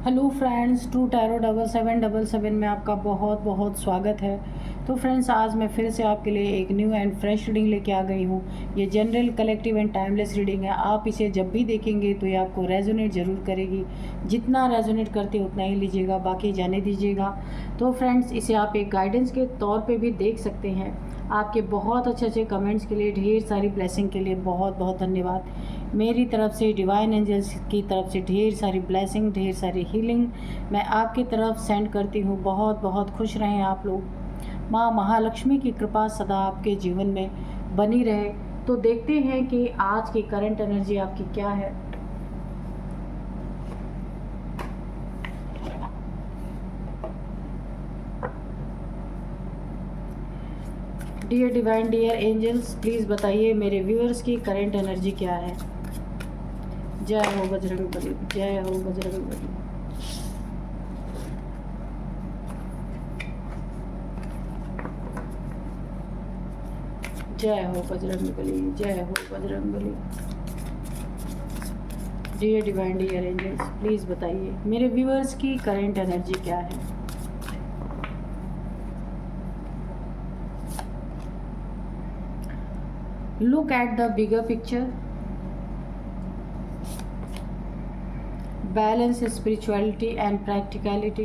Hello friends, true tarot 7777 में आपका बहुत बहुत स्वागत है। तो फ्रेंड्स, आज मैं फिर से आपके लिए एक न्यू एंड फ्रेश रीडिंग लेके आ गई हूँ। ये general, collective and timeless reading है। आप इसे जब भी देखेंगे तो ये आपको रेजोनेट ज़रूर करेगी। जितना रेजोनेट करती है उतना ही लीजिएगा, बाकी जाने दीजिएगा। तो फ्रेंड्स, इसे आप एक गाइडेंस के तौर पर भी देख सकते हैं। आपके बहुत अच्छे अच्छे कमेंट्स के लिए, ढेर सारी ब्लेसिंग के लिए बहुत बहुत धन्यवाद। मेरी तरफ से, डिवाइन एंजल्स की तरफ से ढेर सारी ब्लेसिंग, ढेर सारी हीलिंग मैं आपकी तरफ सेंड करती हूँ। बहुत बहुत खुश रहें आप लोग। माँ महालक्ष्मी की कृपा सदा आपके जीवन में बनी रहे। तो देखते हैं कि आज की करंट एनर्जी आपकी क्या है। Dear divine, dear angels, please बताइए मेरे व्यूअर्स की करंट एनर्जी क्या है। जय हो बजरंगबली, जय हो बजरंगबली। जय हो बजरंगबली, जय हो Bajrangbali. Dear divine, dear angels, please बताइए मेरे व्यूअर्स की करंट एनर्जी क्या है। Look at the bigger picture. Balance spirituality and practicality.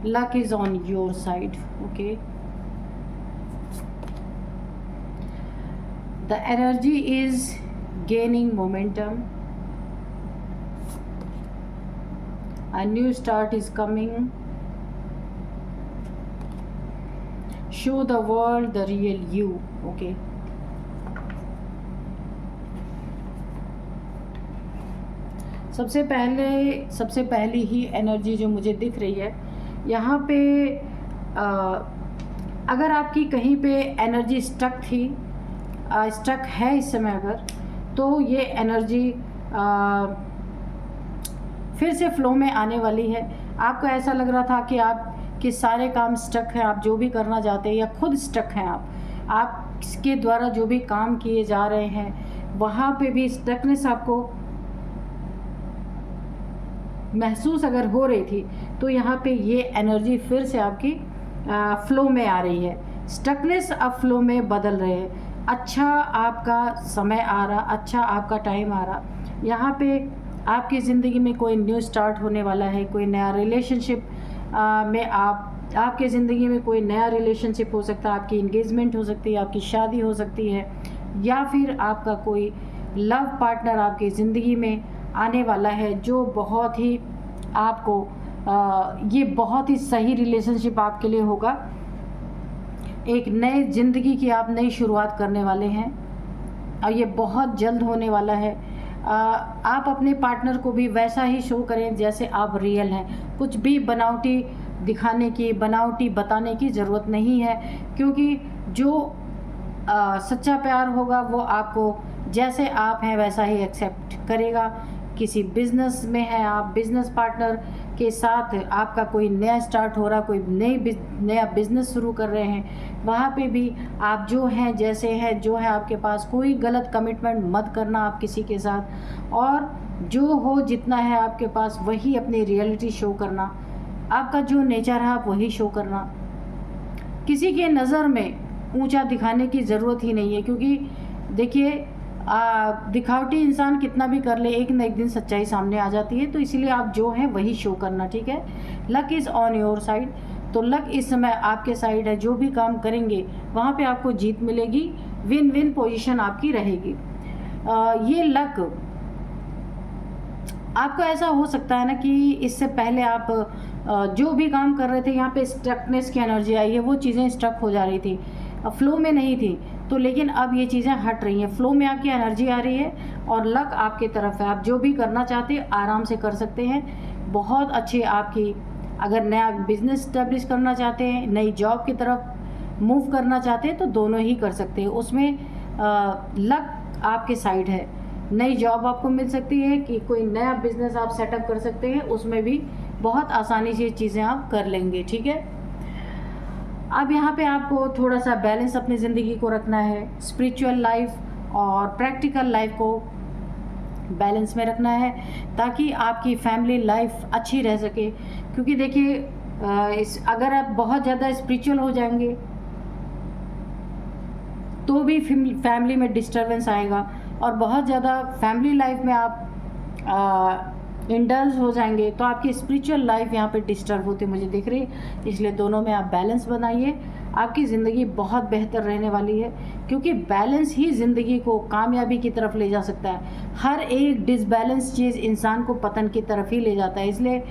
Luck is on your side. Okay, the energy is gaining momentum. A new start is coming. Show the world the real you. Okay, सबसे पहली ही energy जो मुझे दिख रही है यहाँ पे, अगर आपकी कहीं पे एनर्जी स्टक थी, स्टक है इस समय अगर, तो ये एनर्जी फिर से फ्लो में आने वाली है। आपको ऐसा लग रहा था कि आपके सारे काम स्टक हैं, आप जो भी करना चाहते हैं या खुद स्टक हैं, आपके द्वारा जो भी काम किए जा रहे हैं वहाँ पे भी स्टकनेस आपको महसूस अगर हो रही थी, तो यहाँ पे ये एनर्जी फिर से आपकी फ्लो में आ रही है। स्टकनेस अब फ्लो में बदल रहे हैं। अच्छा आपका समय आ रहा, अच्छा आपका टाइम आ रहा। यहाँ पे आपकी ज़िंदगी में कोई न्यू स्टार्ट होने वाला है, कोई नया रिलेशनशिप में आपके ज़िंदगी में कोई नया रिलेशनशिप हो सकता है, आपकी इंगेजमेंट हो सकती है, आपकी शादी हो सकती है, या फिर आपका कोई लव पार्टनर आपकी ज़िंदगी में आने वाला है जो बहुत ही आपको ये बहुत ही सही रिलेशनशिप आपके लिए होगा। एक नए ज़िंदगी की आप नई शुरुआत करने वाले हैं और ये बहुत जल्द होने वाला है। आप अपने पार्टनर को भी वैसा ही शो करें जैसे आप रियल हैं। कुछ भी बनावटी दिखाने की, बनावटी बताने की ज़रूरत नहीं है, क्योंकि जो सच्चा प्यार होगा वो आपको जैसे आप हैं वैसा ही एक्सेप्ट करेगा। किसी बिज़नेस में है आप, बिज़नेस पार्टनर के साथ आपका कोई नया स्टार्ट हो रहा, कोई नया बिज़नेस शुरू कर रहे हैं, वहाँ पे भी आप जो हैं, जैसे हैं, जो है आपके पास, कोई गलत कमिटमेंट मत करना आप किसी के साथ, और जो हो जितना है आपके पास वही अपनी रियलिटी शो करना। आपका जो नेचर है आप वही शो करना। किसी के नज़र में ऊंचा दिखाने की ज़रूरत ही नहीं है, क्योंकि देखिए दिखावटी इंसान कितना भी कर ले, एक न एक दिन सच्चाई सामने आ जाती है। तो इसीलिए आप जो है वही शो करना, ठीक है। Luck is on your side. तो लक इस समय आपके साइड है। जो भी काम करेंगे वहाँ पे आपको जीत मिलेगी, विन विन पोजीशन आपकी रहेगी। ये लक आपको ऐसा हो सकता है ना कि इससे पहले आप जो भी काम कर रहे थे, यहाँ पे स्टकनेस की एनर्जी आई है, वो चीज़ें स्टक हो जा रही थी, फ्लो में नहीं थी, तो लेकिन अब ये चीज़ें हट रही हैं, फ्लो में आपकी एनर्जी आ रही है और लक आपके तरफ है। आप जो भी करना चाहते हैं आराम से कर सकते हैं। बहुत अच्छी आपकी, अगर नया बिजनेस स्टैब्लिश करना चाहते हैं, नई जॉब की तरफ मूव करना चाहते हैं, तो दोनों ही कर सकते हैं। उसमें लक आपके साइड है। नई जॉब आपको मिल सकती है कि कोई नया बिजनेस आप सेटअप कर सकते हैं, उसमें भी बहुत आसानी से चीज़ें आप कर लेंगे, ठीक है। अब यहाँ पे आपको थोड़ा सा बैलेंस अपनी ज़िंदगी को रखना है। स्पिरिचुअल लाइफ और प्रैक्टिकल लाइफ को बैलेंस में रखना है ताकि आपकी फैमिली लाइफ अच्छी रह सके। क्योंकि देखिए अगर आप बहुत ज़्यादा स्पिरिचुअल हो जाएंगे तो भी फैमिली में डिस्टरबेंस आएगा, और बहुत ज़्यादा फैमिली लाइफ में आप इंडल्ज हो जाएंगे तो आपकी स्पिरिचुअल लाइफ यहाँ पे डिस्टर्ब होती मुझे दिख रही है। इसलिए दोनों में आप बैलेंस बनाइए, आपकी ज़िंदगी बहुत बेहतर रहने वाली है, क्योंकि बैलेंस ही ज़िंदगी को कामयाबी की तरफ ले जा सकता है। हर एक डिसबैलेंस चीज़ इंसान को पतन की तरफ ही ले जाता है, इसलिए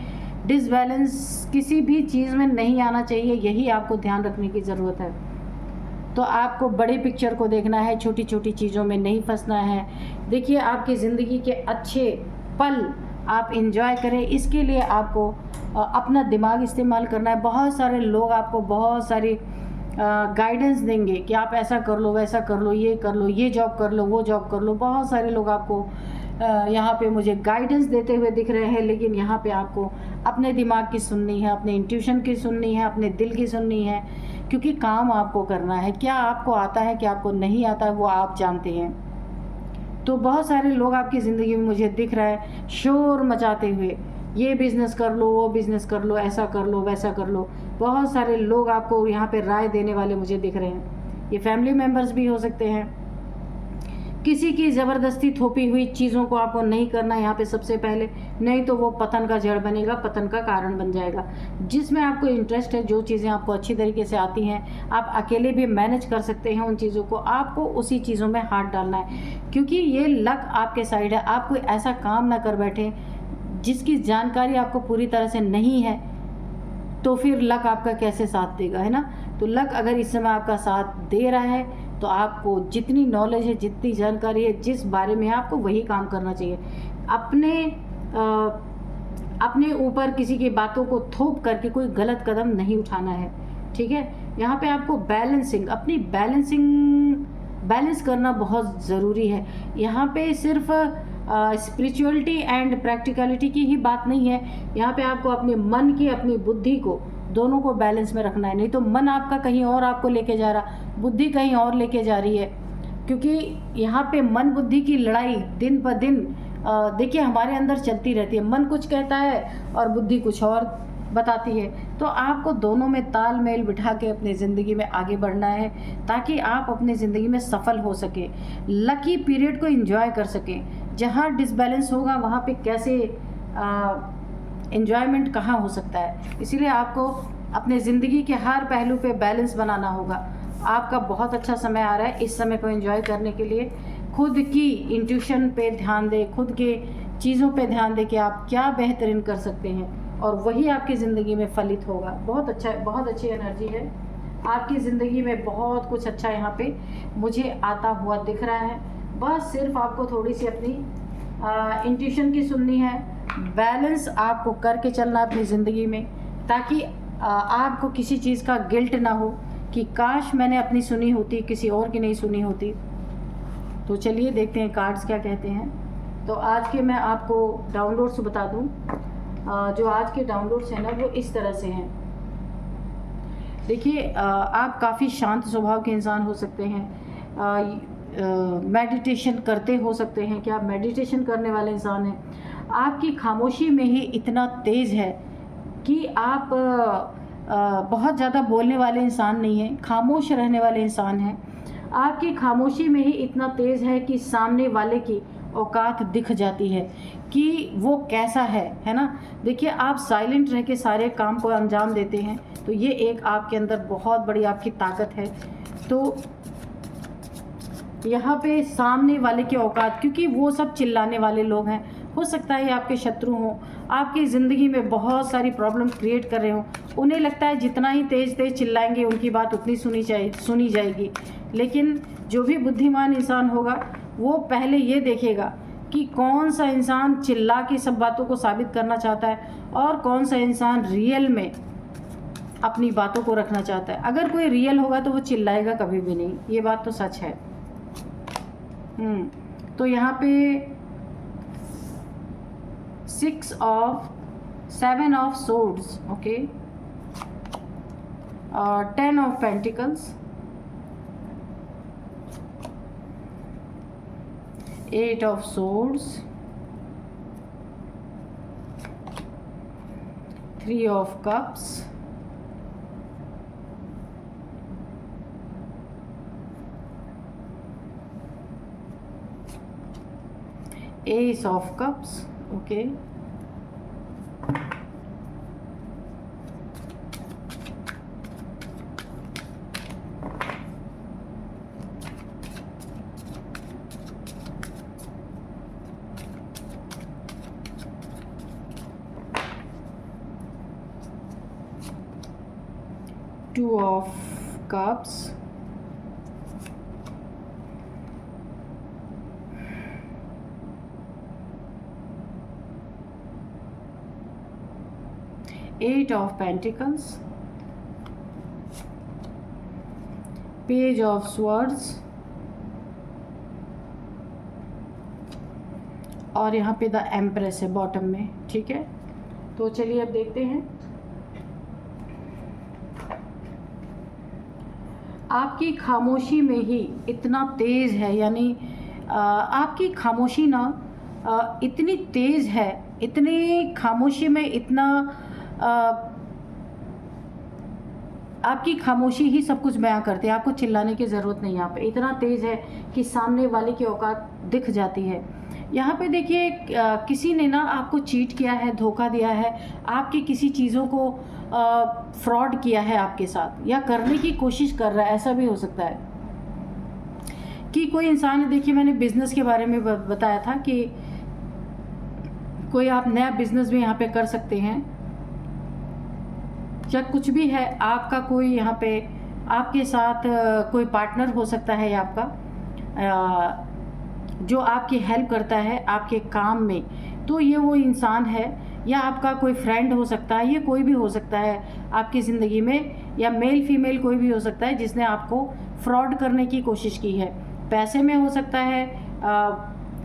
डिसबैलेंस किसी भी चीज़ में नहीं आना चाहिए, यही आपको ध्यान रखने की ज़रूरत है। तो आपको बड़े पिक्चर को देखना है, छोटी छोटी चीज़ों में नहीं फंसना है। देखिए आपकी ज़िंदगी के अच्छे पल आप इंजॉय करें, इसके लिए आपको अपना दिमाग इस्तेमाल करना है। बहुत सारे लोग आपको बहुत सारी गाइडेंस देंगे कि आप ऐसा कर लो, वैसा कर लो, ये कर लो, ये जॉब कर लो, वो जॉब कर लो। बहुत सारे लोग आपको यहाँ पे मुझे गाइडेंस देते हुए दिख रहे हैं, लेकिन यहाँ पे आपको अपने दिमाग की सुननी है, अपने इंट्यूशन की सुननी है, अपने दिल की सुननी है, क्योंकि काम आपको करना है। क्या आपको आता है, क्या आपको नहीं आता है, वो आप जानते हैं। तो बहुत सारे लोग आपकी ज़िंदगी में मुझे दिख रहा है शोर मचाते हुए, ये बिज़नेस कर लो, वो बिज़नेस कर लो, ऐसा कर लो, वैसा कर लो। बहुत सारे लोग आपको यहाँ पे राय देने वाले मुझे दिख रहे हैं। ये फैमिली मेम्बर्स भी हो सकते हैं। किसी की ज़बरदस्ती थोपी हुई चीज़ों को आपको नहीं करना यहाँ पे सबसे पहले, नहीं तो वो पतन का जड़ बनेगा, पतन का कारण बन जाएगा। जिसमें आपको इंटरेस्ट है, जो चीज़ें आपको अच्छी तरीके से आती हैं, आप अकेले भी मैनेज कर सकते हैं उन चीज़ों को, आपको उसी चीज़ों में हाथ डालना है, क्योंकि ये लक आपके साइड है। आप कोई ऐसा काम ना कर बैठे जिसकी जानकारी आपको पूरी तरह से नहीं है, तो फिर लक आपका कैसे साथ देगा, है ना। तो लक अगर इस समय आपका साथ दे रहा है तो आपको जितनी नॉलेज है, जितनी जानकारी है, जिस बारे में आपको वही काम करना चाहिए। अपने ऊपर किसी की बातों को थोप करके कोई गलत कदम नहीं उठाना है, ठीक है। यहाँ पे आपको अपनी बैलेंस करना बहुत ज़रूरी है। यहाँ पे सिर्फ स्पिरिचुअलिटी एंड प्रैक्टिकलिटी की ही बात नहीं है, यहाँ पे आपको अपने मन की, अपनी बुद्धि को, दोनों को बैलेंस में रखना है। नहीं तो मन आपका कहीं और आपको लेके जा रहा, बुद्धि कहीं और लेके जा रही है, क्योंकि यहाँ पे मन बुद्धि की लड़ाई दिन ब दिन देखिए हमारे अंदर चलती रहती है। मन कुछ कहता है और बुद्धि कुछ और बताती है। तो आपको दोनों में तालमेल बिठा के अपनी ज़िंदगी में आगे बढ़ना है, ताकि आप अपनी ज़िंदगी में सफल हो सके, लकी पीरियड को एंजॉय कर सकें। जहाँ डिसबैलेंस होगा वहाँ पे कैसे एन्जॉयमेंट कहाँ हो सकता है। इसीलिए आपको अपने ज़िंदगी के हर पहलू पे बैलेंस बनाना होगा। आपका बहुत अच्छा समय आ रहा है, इस समय को एंजॉय करने के लिए खुद की इंट्यूशन पे ध्यान दें, खुद के चीज़ों पे ध्यान दें कि आप क्या बेहतरीन कर सकते हैं, और वही आपकी ज़िंदगी में फलित होगा। बहुत अच्छा, बहुत अच्छी एनर्जी है आपकी ज़िंदगी में, बहुत कुछ अच्छा यहाँ पे मुझे आता हुआ दिख रहा है। बस सिर्फ आपको थोड़ी सी अपनी इंट्यूशन की सुननी है, बैलेंस आपको करके चलना अपनी ज़िंदगी में, ताकि आपको किसी चीज़ का गिल्ट ना हो कि काश मैंने अपनी सुनी होती, किसी और की नहीं सुनी होती। तो चलिए देखते हैं कार्ड्स क्या कहते हैं। तो आज के मैं आपको डाउनलोड्स बता दूं। जो आज के डाउनलोड्स हैं ना, वो इस तरह से हैं। देखिए आप काफ़ी शांत स्वभाव के इंसान हो सकते हैं, मेडिटेशन करते हो सकते हैं कि आप मेडिटेशन करने वाले इंसान हैं। आपकी खामोशी में ही इतना तेज़ है कि आप बहुत ज़्यादा बोलने वाले इंसान नहीं हैं, खामोश रहने वाले इंसान हैं। आपकी खामोशी में ही इतना तेज़ है कि सामने वाले की औकात दिख जाती है कि वो कैसा है ना। देखिए आप साइलेंट रह के सारे काम को अंजाम देते हैं, तो ये एक आपके अंदर बहुत बड़ी आपकी ताकत है। तो यहाँ पे सामने वाले की औकात, क्योंकि वो सब चिल्लाने वाले लोग हैं, हो सकता है आपके शत्रु हों, आपकी ज़िंदगी में बहुत सारी प्रॉब्लम क्रिएट कर रहे हों। उन्हें लगता है जितना ही तेज़ चिल्लाएंगे उनकी बात उतनी सुनी जाएगी। लेकिन जो भी बुद्धिमान इंसान होगा वो पहले ये देखेगा कि कौन सा इंसान चिल्ला के सब बातों को साबित करना चाहता है और कौन सा इंसान रियल में अपनी बातों को रखना चाहता है। अगर कोई रियल होगा तो वो चिल्लाएगा कभी भी नहीं, ये बात तो सच है। तो यहाँ पे 7 of swords, okay, 10 of pentacles, 8 of swords, 3 of Cups, Ace of Cups, okay, Two of Cups, Eight of Pentacles, Page of Swords, और यहाँ पे द एम्प्रेस है बॉटम में, ठीक है। तो चलिए अब देखते हैं आपकी खामोशी में ही इतना तेज़ है, यानी आपकी खामोशी ना इतनी तेज़ है, इतनी खामोशी में इतना आपकी खामोशी ही सब कुछ बयां करती है। आपको चिल्लाने की ज़रूरत नहीं, यहाँ पे इतना तेज़ है कि सामने वाले की औकात दिख जाती है। यहाँ पे देखिए किसी ने ना आपको चीट किया है, धोखा दिया है, आपकी किसी चीज़ों को फ्रॉड किया है आपके साथ, या करने की कोशिश कर रहा है। ऐसा भी हो सकता है कि कोई इंसान, देखिए मैंने बिज़नेस के बारे में बताया था कि कोई आप नया बिज़नेस भी यहाँ पे कर सकते हैं, या कुछ भी है आपका, कोई यहाँ पे आपके साथ कोई पार्टनर हो सकता है या आपका जो आपकी हेल्प करता है आपके काम में, तो ये वो इंसान है, या आपका कोई फ्रेंड हो सकता है, ये कोई भी हो सकता है आपकी ज़िंदगी में, या मेल फीमेल कोई भी हो सकता है जिसने आपको फ्रॉड करने की कोशिश की है। पैसे में हो सकता है,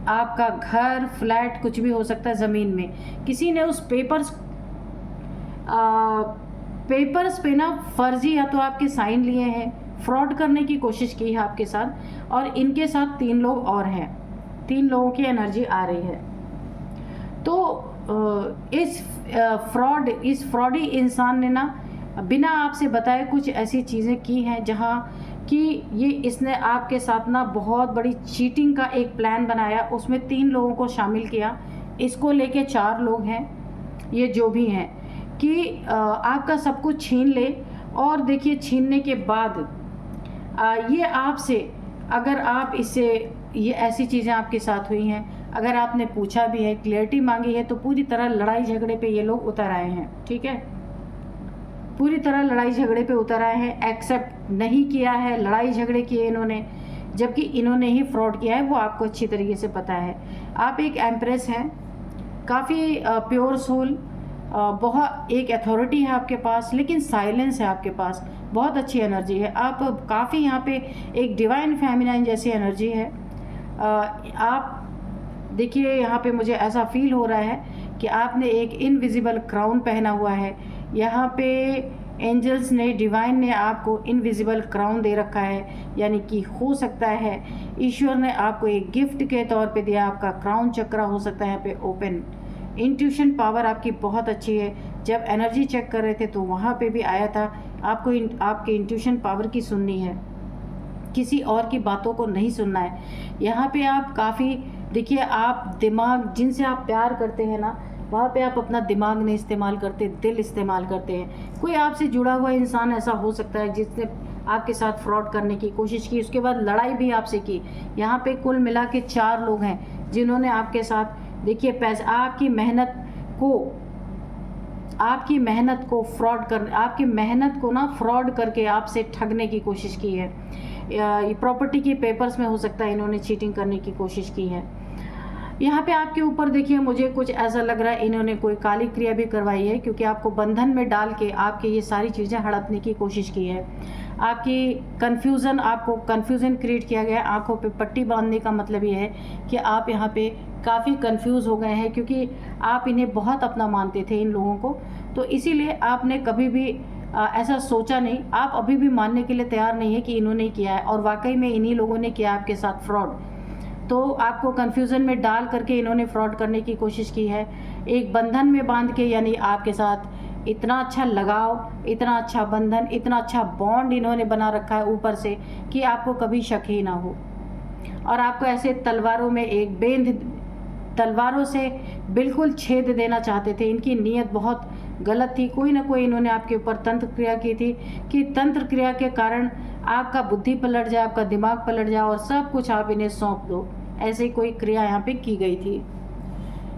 आपका घर, फ्लैट, कुछ भी हो सकता है, ज़मीन में किसी ने उस पेपर्स पे ना फर्जी या तो आपके साइन लिए हैं, फ्रॉड करने की कोशिश की है आपके साथ, और इनके साथ 3 लोग और हैं, 3 लोगों की एनर्जी आ रही है। तो इस फ्रॉडी इंसान ने ना बिना आपसे बताए कुछ ऐसी चीज़ें की हैं जहाँ कि इसने आपके साथ ना बहुत बड़ी चीटिंग का एक प्लान बनाया, उसमें 3 लोगों को शामिल किया, इसको लेके 4 लोग हैं, ये जो भी हैं, कि आपका सब कुछ छीन ले। और देखिए छीनने के बाद ये आपसे, अगर आप इससे, ये ऐसी चीज़ें आपके साथ हुई हैं, अगर आपने पूछा भी है, क्लियरिटी मांगी है, तो पूरी तरह लड़ाई झगड़े पे ये लोग उतर आए हैं, ठीक है। पूरी तरह लड़ाई झगड़े पे उतर आए हैं, एक्सेप्ट नहीं किया है, लड़ाई झगड़े किए इन्होंने, जबकि इन्होंने ही फ्रॉड किया है, वो आपको अच्छी तरीके से पता है। आप एक एम्प्रेस हैं, काफ़ी प्योर सोल, बहुत एक अथॉरिटी है आपके पास, लेकिन साइलेंस है आपके पास, बहुत अच्छी एनर्जी है। आप काफ़ी यहाँ पे एक डिवाइन फेमिनाइन जैसी एनर्जी है। आप देखिए यहाँ पे मुझे ऐसा फील हो रहा है कि आपने एक इनविजिबल क्राउन पहना हुआ है। यहाँ पे एंजल्स ने, डिवाइन ने आपको इनविजिबल क्राउन दे रखा है, यानी कि हो सकता है ईश्वर ने आपको एक गिफ्ट के तौर पे दिया, आपका क्राउन चक्रा हो सकता है यहाँ पे ओपन। इंट्यूशन पावर आपकी बहुत अच्छी है, जब एनर्जी चेक कर रहे थे तो वहाँ पे भी आया था, आपको आपके इंट्यूशन पावर की सुननी है, किसी और की बातों को नहीं सुनना है। यहाँ पे आप काफ़ी, देखिए आप दिमाग, जिनसे आप प्यार करते हैं ना, वहाँ पे आप अपना दिमाग नहीं इस्तेमाल करते, दिल इस्तेमाल करते हैं। कोई आपसे जुड़ा हुआ इंसान ऐसा हो सकता है जिसने आपके साथ फ्रॉड करने की कोशिश की, उसके बाद लड़ाई भी आपसे की। यहाँ पे कुल मिला के 4 लोग हैं जिन्होंने आपके साथ, देखिए पैसे, आपकी मेहनत को फ्रॉड कर, आपकी मेहनत को ना फ्रॉड करके आपसे ठगने की कोशिश की है। ये प्रॉपर्टी के पेपर्स में हो सकता है इन्होंने चीटिंग करने की कोशिश की है। यहाँ पे आपके ऊपर देखिए मुझे कुछ ऐसा लग रहा है इन्होंने कोई काली क्रिया भी करवाई है, क्योंकि आपको बंधन में डाल के आपके ये सारी चीज़ें हड़पने की कोशिश की है। आपको कन्फ्यूज़न क्रिएट किया गया है। आंखों पे पट्टी बांधने का मतलब ये है कि आप यहाँ पे काफ़ी कंफ्यूज हो गए हैं, क्योंकि आप इन्हें बहुत अपना मानते थे, इन लोगों को, तो इसीलिए आपने कभी भी ऐसा सोचा नहीं। आप अभी भी मानने के लिए तैयार नहीं है कि इन्होंने किया है, और वाकई में इन्हीं लोगों ने किया आपके साथ फ्रॉड। तो आपको कन्फ्यूज़न में डाल करके इन्होंने फ्रॉड करने की कोशिश की है, एक बंधन में बांध के, यानी आपके साथ इतना अच्छा लगाव, इतना अच्छा बंधन, इतना अच्छा बॉन्ड इन्होंने बना रखा है ऊपर से कि आपको कभी शक ही ना हो। और आपको ऐसे तलवारों से बिल्कुल छेद देना चाहते थे। इनकी नीयत बहुत गलत थी। कोई ना कोई इन्होंने आपके ऊपर तंत्र क्रिया की थी कि तंत्र क्रिया के कारण आपका बुद्धि पलट जाए, आपका दिमाग पलट जाए और सब कुछ आप इन्हें सौंप दो। ऐसी कोई क्रिया यहाँ पे की गई थी।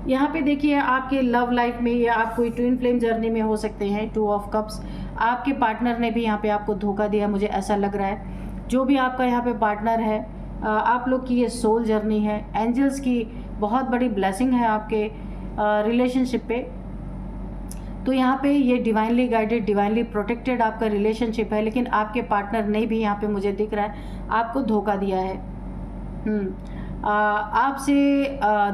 यहाँ पे देखिए आपके लव लाइफ में या आप कोई ट्विन फ्लेम जर्नी में हो सकते हैं। 2 ऑफ कप्स, आपके पार्टनर ने भी यहाँ पे आपको धोखा दिया, मुझे ऐसा लग रहा है। जो भी आपका यहाँ पे पार्टनर है, आप लोग की ये सोल जर्नी है। एंजल्स की बहुत बड़ी ब्लेसिंग है आपके रिलेशनशिप पे। तो यहाँ पे ये डिवाइनली गाइडेड, डिवाइनली प्रोटेक्टेड आपका रिलेशनशिप है। लेकिन आपके पार्टनर ने भी यहाँ पे मुझे दिख रहा है आपको धोखा दिया है। आपसे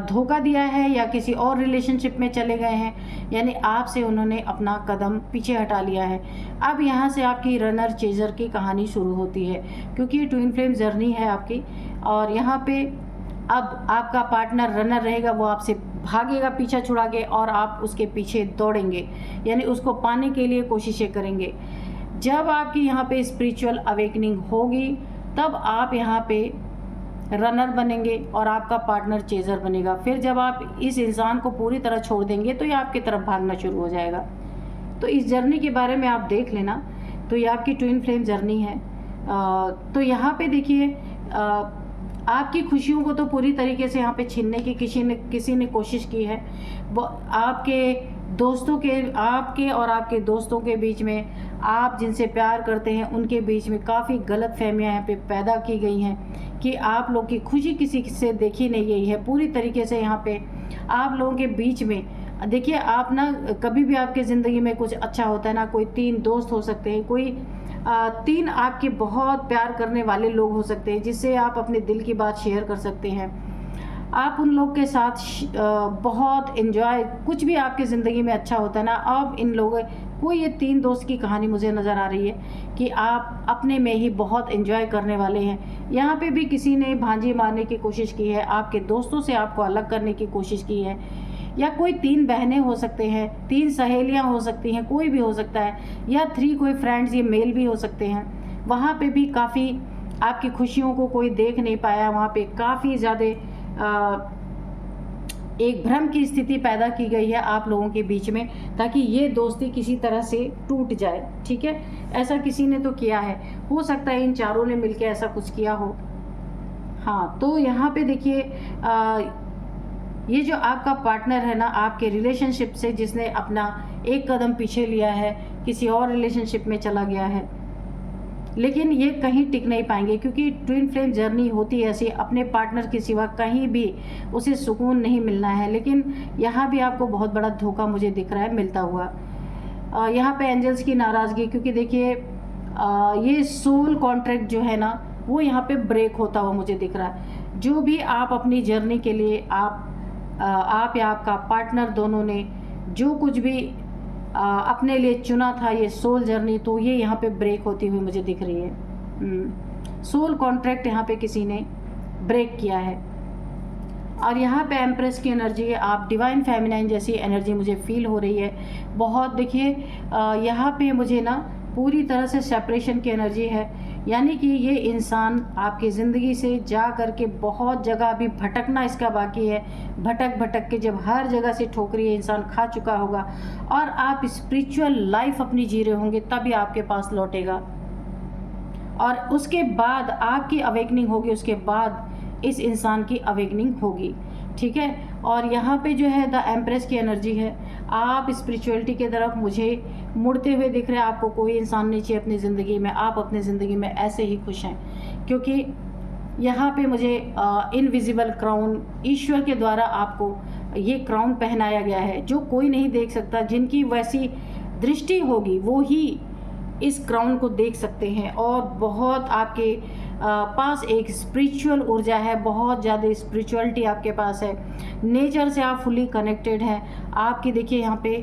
धोखा दिया है या किसी और रिलेशनशिप में चले गए हैं, यानी आपसे उन्होंने अपना कदम पीछे हटा लिया है। अब यहाँ से आपकी रनर चेजर की कहानी शुरू होती है, क्योंकि ये ट्विन फ्लेम जर्नी है आपकी। और यहाँ पे अब आपका पार्टनर रनर रहेगा, वो आपसे भागेगा पीछा छुड़ा के और आप उसके पीछे दौड़ेंगे, यानी उसको पाने के लिए कोशिशें करेंगे। जब आपकी यहाँ पे स्पिरिचुअल अवेकनिंग होगी तब आप यहाँ पे रनर बनेंगे और आपका पार्टनर चेजर बनेगा। फिर जब आप इस इंसान को पूरी तरह छोड़ देंगे तो ये आपकी तरफ भागना शुरू हो जाएगा। तो इस जर्नी के बारे में आप देख लेना। तो ये आपकी ट्विन फ्लेम जर्नी है। तो यहाँ पे देखिए आपकी खुशियों को तो पूरी तरीके से यहाँ पे छीनने की किसी ने कोशिश की है। वो आपके और आपके दोस्तों के बीच में, आप जिनसे प्यार करते हैं उनके बीच में काफ़ी गलत फहमियाँ यहाँ पे पैदा की गई हैं कि आप लोग की खुशी किसी से देखी नहीं गई है पूरी तरीके से। यहाँ पे आप लोगों के बीच में देखिए, आप ना कभी भी आपके ज़िंदगी में कुछ अच्छा होता है ना, कोई 3 दोस्त हो सकते हैं, कोई 3 आपके बहुत प्यार करने वाले लोग हो सकते हैं जिससे आप अपने दिल की बात शेयर कर सकते हैं। आप उन लोग के साथ बहुत एंजॉय, कुछ भी आपके ज़िंदगी में अच्छा होता है ना, अब इन लोगों कोई ये 3 दोस्त की कहानी मुझे नज़र आ रही है कि आप अपने में ही बहुत एंजॉय करने वाले हैं। यहाँ पे भी किसी ने भांजी मारने की कोशिश की है, आपके दोस्तों से आपको अलग करने की कोशिश की है। या कोई 3 बहनें हो सकते हैं, 3 सहेलियाँ हो सकती हैं, कोई भी हो सकता है, या 3 कोई फ्रेंड्स, ये मेल भी हो सकते हैं। वहाँ पे भी काफ़ी आपकी खुशियों को कोई देख नहीं पाया। वहाँ पे काफ़ी ज़्यादा एक भ्रम की स्थिति पैदा की गई है आप लोगों के बीच में, ताकि ये दोस्ती किसी तरह से टूट जाए। ठीक है, ऐसा किसी ने तो किया है, हो सकता है इन चारों ने मिलकर ऐसा कुछ किया हो। हाँ, तो यहाँ पे देखिए ये जो आपका पार्टनर है ना आपके रिलेशनशिप से, जिसने अपना एक कदम पीछे लिया है, किसी और रिलेशनशिप में चला गया है, लेकिन ये कहीं टिक नहीं पाएंगे, क्योंकि ट्विन फ्लेम जर्नी होती है ऐसी, अपने पार्टनर के सिवा कहीं भी उसे सुकून नहीं मिलना है। लेकिन यहाँ भी आपको बहुत बड़ा धोखा मुझे दिख रहा है मिलता हुआ। यहाँ पे एंजल्स की नाराज़गी, क्योंकि देखिए ये सोल कॉन्ट्रैक्ट जो है ना वो यहाँ पे ब्रेक होता हुआ मुझे दिख रहा है। जो भी आप अपनी जर्नी के लिए आप या आपका पार्टनर दोनों ने जो कुछ भी अपने लिए चुना था, ये सोल जर्नी, तो ये यहाँ पे ब्रेक होती हुई मुझे दिख रही है। सोल कॉन्ट्रैक्ट यहाँ पे किसी ने ब्रेक किया है। और यहाँ पे एम्प्रेस की एनर्जी है, आप डिवाइन फेमिनाइन जैसी एनर्जी मुझे फील हो रही है बहुत। देखिए यहाँ पे मुझे ना पूरी तरह से सेपरेशन की एनर्जी है, यानी कि ये इंसान आपकी ज़िंदगी से जा कर के बहुत जगह अभी भटकना इसका बाकी है। भटक के जब हर जगह से ठोकरी ये इंसान खा चुका होगा और आप स्पिरिचुअल लाइफ अपनी जी रहे होंगे, तभी आपके पास लौटेगा। और उसके बाद आपकी अवेकनिंग होगी, उसके बाद इस इंसान की अवेकनिंग होगी। ठीक है, और यहाँ पे जो है द एम्प्रेस की एनर्जी है, आप स्पिरिचुअलिटी की तरफ मुझे मुड़ते हुए दिख रहे हैं। आपको कोई इंसान नहीं चाहिए अपनी ज़िंदगी में, आप अपनी ज़िंदगी में ऐसे ही खुश हैं, क्योंकि यहाँ पे मुझे इनविजिबल क्राउन, ईश्वर के द्वारा आपको ये क्राउन पहनाया गया है जो कोई नहीं देख सकता। जिनकी वैसी दृष्टि होगी वो ही इस क्राउन को देख सकते हैं। और बहुत आपके पास एक स्पिरिचुअल ऊर्जा है, बहुत ज़्यादा स्पिरिचुअलिटी आपके पास है, नेचर से आप फुली कनेक्टेड हैं। आपकी देखिए यहाँ पे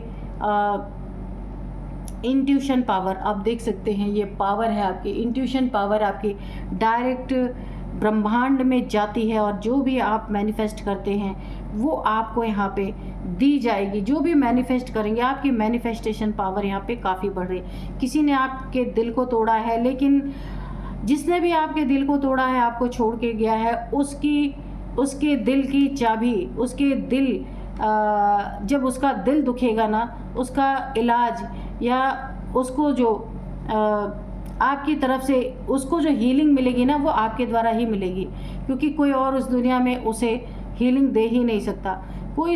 इंट्यूशन पावर आप देख सकते हैं, ये पावर है आपकी इंट्यूशन पावर, आपकी डायरेक्ट ब्रह्मांड में जाती है और जो भी आप मैनिफेस्ट करते हैं वो आपको यहाँ पे दी जाएगी। जो भी मैनिफेस्ट करेंगे, आपकी मैनिफेस्टेशन पावर यहाँ पे काफ़ी बढ़ रही है। किसी ने आपके दिल को तोड़ा है, लेकिन जिसने भी आपके दिल को तोड़ा है, आपको छोड़ के गया है, उसके दिल की चाबी, उसके दिल जब उसका दिल दुखेगा ना, उसका इलाज या उसको जो आपकी तरफ से उसको जो हीलिंग मिलेगी ना, वो आपके द्वारा ही मिलेगी, क्योंकि कोई और उस दुनिया में उसे हीलिंग दे ही नहीं सकता। कोई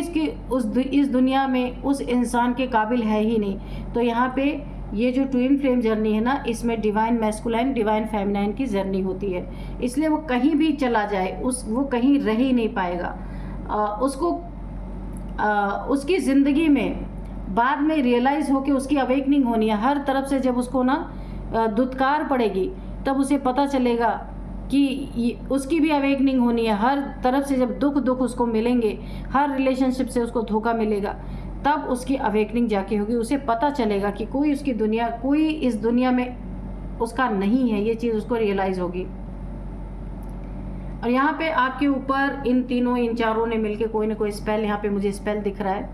इस दुनिया में उस इंसान के काबिल है ही नहीं। तो यहाँ पे ये जो ट्विन फ्लेम जर्नी है ना, इसमें डिवाइन मैस्कुलाइन, डिवाइन फेमिनाइन की जर्नी होती है। इसलिए वो कहीं भी चला जाए, वो कहीं रह ही नहीं पाएगा। उसकी ज़िंदगी में बाद में रियलाइज़ हो के उसकी अवेकनिंग होनी है। हर तरफ से जब उसको ना दुत्कार पड़ेगी, तब उसे पता चलेगा कि उसकी भी अवेकनिंग होनी है। हर तरफ से जब दुख उसको मिलेंगे, हर रिलेशनशिप से उसको धोखा मिलेगा, तब उसकी अवेकनिंग जाके होगी। उसे पता चलेगा कि कोई इस दुनिया में उसका नहीं है। ये चीज़ उसको रियलाइज़ होगी। और यहाँ पे आपके ऊपर इन चारों ने मिलके कोई ना कोई स्पेल, यहाँ पे मुझे स्पेल दिख रहा है,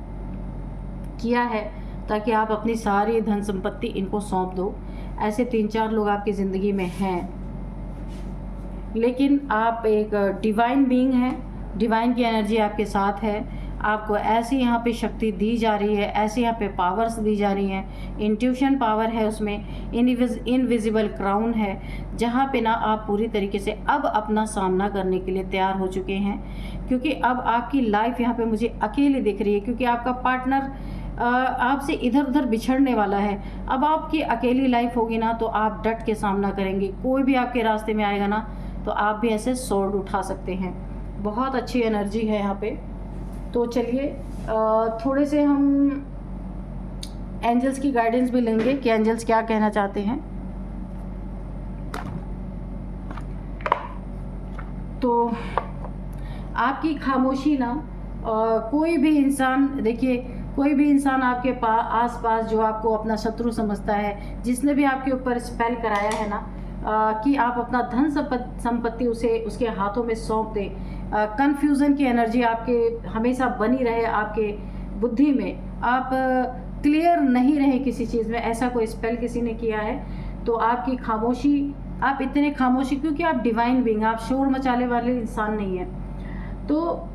किया है, ताकि आप अपनी सारी धन संपत्ति इनको सौंप दो। ऐसे 3-4 लोग आपकी ज़िंदगी में हैं, लेकिन आप एक डिवाइन बीइंग हैं, डिवाइन की एनर्जी आपके साथ है। आपको ऐसी यहाँ पे शक्ति दी जा रही है, ऐसी यहाँ पे पावर्स दी जा रही हैं। इंट्यूशन पावर है उसमें, इनविजिबल क्राउन है, जहाँ पे ना आप पूरी तरीके से अब अपना सामना करने के लिए तैयार हो चुके हैं। क्योंकि अब आपकी लाइफ यहाँ पे मुझे अकेली दिख रही है, क्योंकि आपका पार्टनर आपसे इधर उधर बिछड़ने वाला है। अब आपकी अकेली लाइफ होगी ना, तो आप डट के सामना करेंगे। कोई भी आपके रास्ते में आएगा ना, तो आप भी ऐसे स्वॉर्ड उठा सकते हैं। बहुत अच्छी एनर्जी है यहाँ पे। तो चलिए थोड़े से हम एंजल्स की गाइडेंस भी लेंगे कि एंजल्स क्या कहना चाहते हैं। तो आपकी खामोशी ना, कोई भी इंसान, देखिए कोई भी इंसान आपके आस-पास जो आपको अपना शत्रु समझता है, जिसने भी आपके ऊपर स्पेल कराया है ना, कि आप अपना धन संपत्ति उसके हाथों में सौंप दें, कन्फ्यूज़न की एनर्जी आपके हमेशा बनी रहे, आपके बुद्धि में आप क्लियर नहीं रहे किसी चीज़ में, ऐसा कोई स्पेल किसी ने किया है, तो आपकी खामोशी, आप इतने खामोशी, क्योंकि आप डिवाइन बीइंग, आप शोर मचाने वाले इंसान नहीं हैं। तो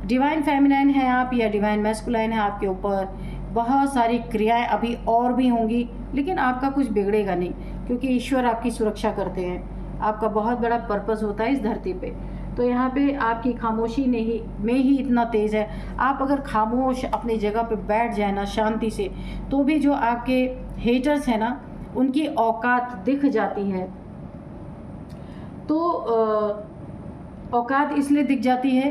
डिवाइन फेमिनाइन है आप या डिवाइन मैस्कुलाइन है, आपके ऊपर बहुत सारी क्रियाएं अभी और भी होंगी, लेकिन आपका कुछ बिगड़ेगा नहीं, क्योंकि ईश्वर आपकी सुरक्षा करते हैं। आपका बहुत बड़ा पर्पस होता है इस धरती पे। तो यहाँ पे आपकी खामोशी में ही इतना तेज़ है। आप अगर खामोश अपनी जगह पे बैठ जाए ना शांति से, तो भी जो आपके हेटर्स हैं ना, उनकी औकात दिख जाती है। तो औकात इसलिए दिख जाती है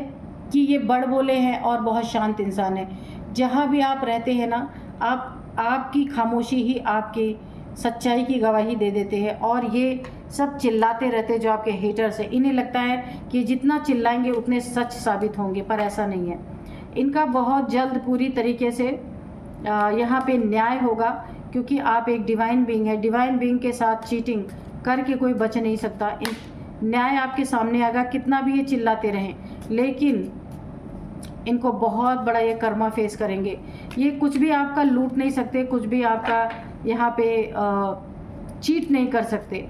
कि ये बड़ बोले हैं और बहुत शांत इंसान है। जहाँ भी आप रहते हैं ना, आपकी खामोशी ही आपकी सच्चाई की गवाही दे देते हैं। और ये सब चिल्लाते रहते हैं जो आपके हेटर्स हैं, इन्हें लगता है कि जितना चिल्लाएंगे उतने सच साबित होंगे, पर ऐसा नहीं है। इनका बहुत जल्द पूरी तरीके से यहाँ पे न्याय होगा, क्योंकि आप एक डिवाइन बीइंग है। डिवाइन बीइंग के साथ चीटिंग करके कोई बच नहीं सकता। न्याय आपके सामने आएगा, कितना भी ये चिल्लाते रहें, लेकिन इनको बहुत बड़ा ये कर्मा फेस करेंगे। ये कुछ भी आपका लूट नहीं सकते, कुछ भी आपका यहाँ पे चीट नहीं कर सकते,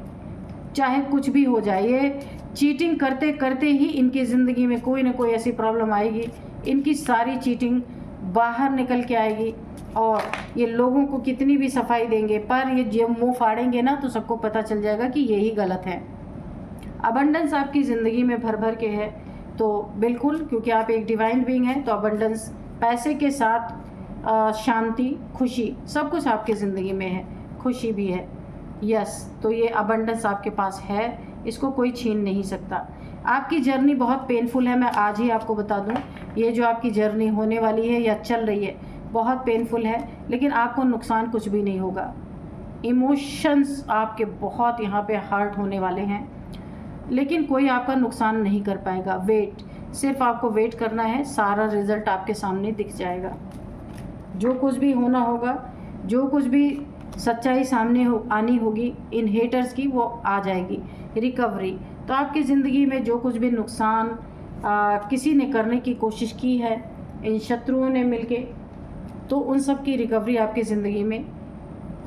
चाहे कुछ भी हो जाए। ये चीटिंग करते करते ही इनकी ज़िंदगी में कोई ना कोई ऐसी प्रॉब्लम आएगी, इनकी सारी चीटिंग बाहर निकल के आएगी। और ये लोगों को कितनी भी सफाई देंगे, पर ये जब मुँह फाड़ेंगे ना, तो सबको पता चल जाएगा कि यही गलत है। अबंडेंस आपकी ज़िंदगी में भर भर के है, तो बिल्कुल, क्योंकि आप एक डिवाइन बीइंग हैं, तो अबंडेंस पैसे के साथ शांति, खुशी, सब कुछ आपकी ज़िंदगी में है, खुशी भी है। यस, तो ये अबंडेंस आपके पास है, इसको कोई छीन नहीं सकता। आपकी जर्नी बहुत पेनफुल है, मैं आज ही आपको बता दूं, ये जो आपकी जर्नी होने वाली है या चल रही है, बहुत पेनफुल है, लेकिन आपको नुकसान कुछ भी नहीं होगा। इमोशंस आपके बहुत यहाँ पे हर्ट होने वाले हैं, लेकिन कोई आपका नुकसान नहीं कर पाएगा। सिर्फ आपको वेट करना है, सारा रिज़ल्ट आपके सामने दिख जाएगा। जो कुछ भी होना होगा, जो कुछ भी सच्चाई सामने आनी होगी इन हेटर्स की, वो आ जाएगी। रिकवरी, तो आपकी ज़िंदगी में जो कुछ भी नुकसान किसी ने करने की कोशिश की है, इन शत्रुओं ने मिलके, तो उन सब की रिकवरी आपकी ज़िंदगी में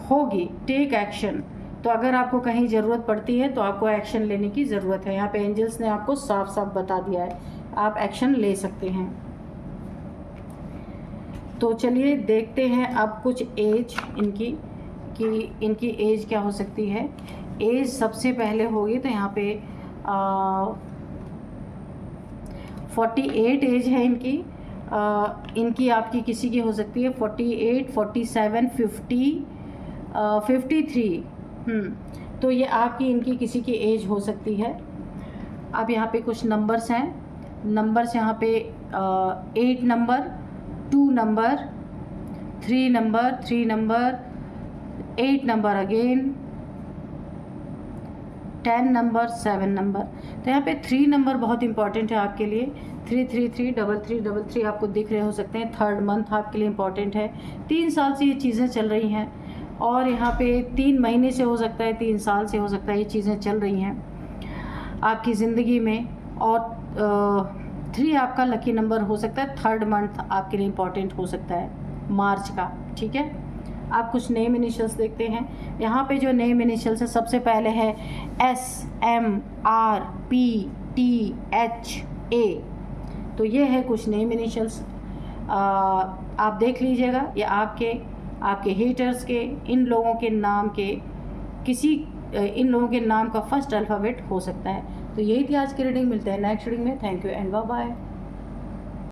होगी। Take action. तो अगर आपको कहीं ज़रूरत पड़ती है तो आपको एक्शन लेने की ज़रूरत है। यहाँ पे एंजल्स ने आपको साफ साफ बता दिया है, आप एक्शन ले सकते हैं। तो चलिए देखते हैं अब कुछ एज इनकी, कि इनकी एज क्या हो सकती है। एज सबसे पहले होगी तो यहाँ पे 48 एज है इनकी। इनकी आपकी किसी की हो सकती है 48, 47, 50, 53। तो ये आपकी इनकी किसी की एज हो सकती है। अब यहाँ पे कुछ नंबर्स हैं। नंबर्स यहाँ पे 8 number, 2 number, 3 number, 3 number, 8 number again, 10 number, 7 number. तो यहाँ पे 3 नंबर बहुत इंपॉर्टेंट है आपके लिए। 333, 3333 आपको दिख रहे हो सकते हैं। 3rd मंथ आपके लिए इम्पॉर्टेंट है। 3 साल से ये चीज़ें चल रही हैं, और यहाँ पे 3 महीने से हो सकता है, 3 साल से हो सकता है, ये चीज़ें चल रही हैं आपकी ज़िंदगी में। और 3 आपका लकी नंबर हो सकता है। 3rd मंथ आपके लिए इम्पॉर्टेंट हो सकता है, मार्च का। ठीक है, आप कुछ नेम इनिशियल्स देखते हैं। यहाँ पे जो नेम इनिशियल्स है, सबसे पहले है SMRPTHA। तो ये है कुछ नेम इनिशियल्स, आप देख लीजिएगा। ये आपके हेटर्स के, इन लोगों के नाम के, इन लोगों के नाम का फर्स्ट अल्फ़ाबेट हो सकता है। तो यही थी आज की रीडिंग। मिलते हैं नेक्स्ट रीडिंग में। Thank you and bye bye.